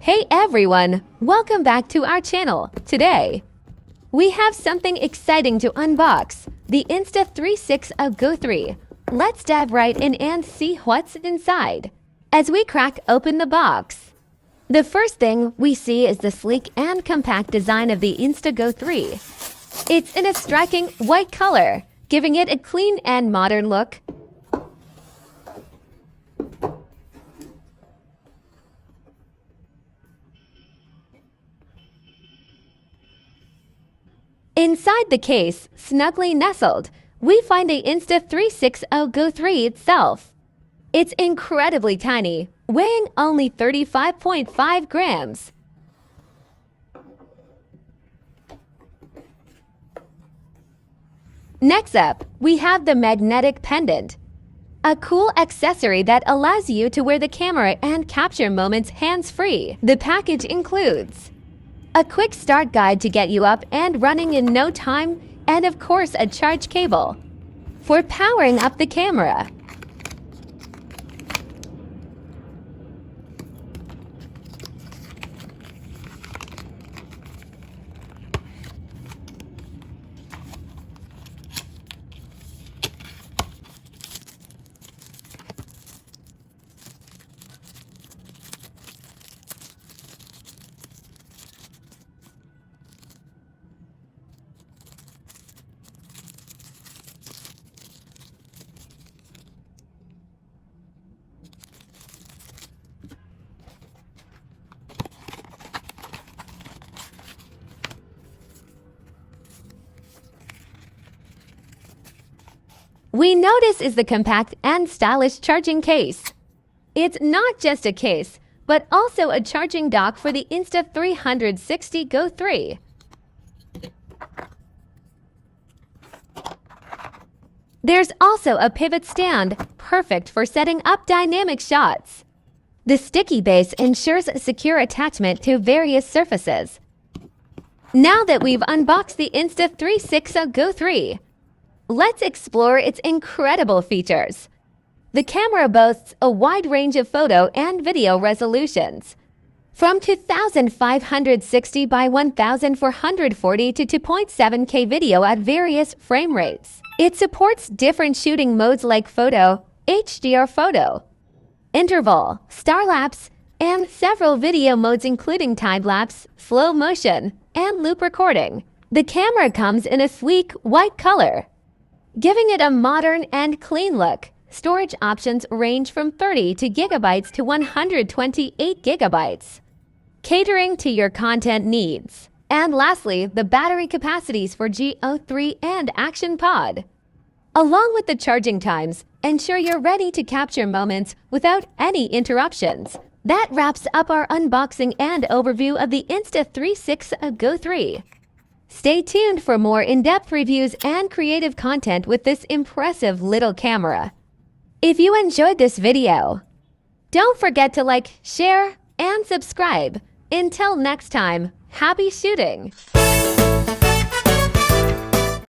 Hey everyone! Welcome back to our channel. Today, we have something exciting to unbox, the Insta360 Go 3. Let's dive right in and see what's inside. As we crack open the box, the first thing we see is the sleek and compact design of the Insta Go 3. It's in a striking white color, giving it a clean and modern look. Inside the case, snugly nestled, we find the Insta360 Go 3 itself. It's incredibly tiny, weighing only 35.5 grams. Next up, we have the magnetic pendant, a cool accessory that allows you to wear the camera and capture moments hands-free. The package includes a quick start guide to get you up and running in no time, and of course a charge cable for powering up the camera. We notice is the compact and stylish charging case. It's not just a case, but also a charging dock for the Insta360 Go 3. There's also a pivot stand, perfect for setting up dynamic shots. The sticky base ensures a secure attachment to various surfaces. Now that we've unboxed the Insta360 Go 3, let's explore its incredible features. The camera boasts a wide range of photo and video resolutions, from 2560 by 1440 to 2.7K video at various frame rates. It supports different shooting modes like photo, HDR photo, interval, star-lapse, and several video modes including time-lapse, slow motion, and loop recording. The camera comes in a sleek white color, giving it a modern and clean look. Storage options range from 30 gigabytes to 128 gigabytes, catering to your content needs. And lastly, the battery capacities for Go3 and Action Pod. Along with the charging times, ensure you're ready to capture moments without any interruptions. That wraps up our unboxing and overview of the Insta360 Go 3. Stay tuned for more in-depth reviews and creative content with this impressive little camera. If you enjoyed this video, don't forget to like, share, and subscribe. Until next time, happy shooting!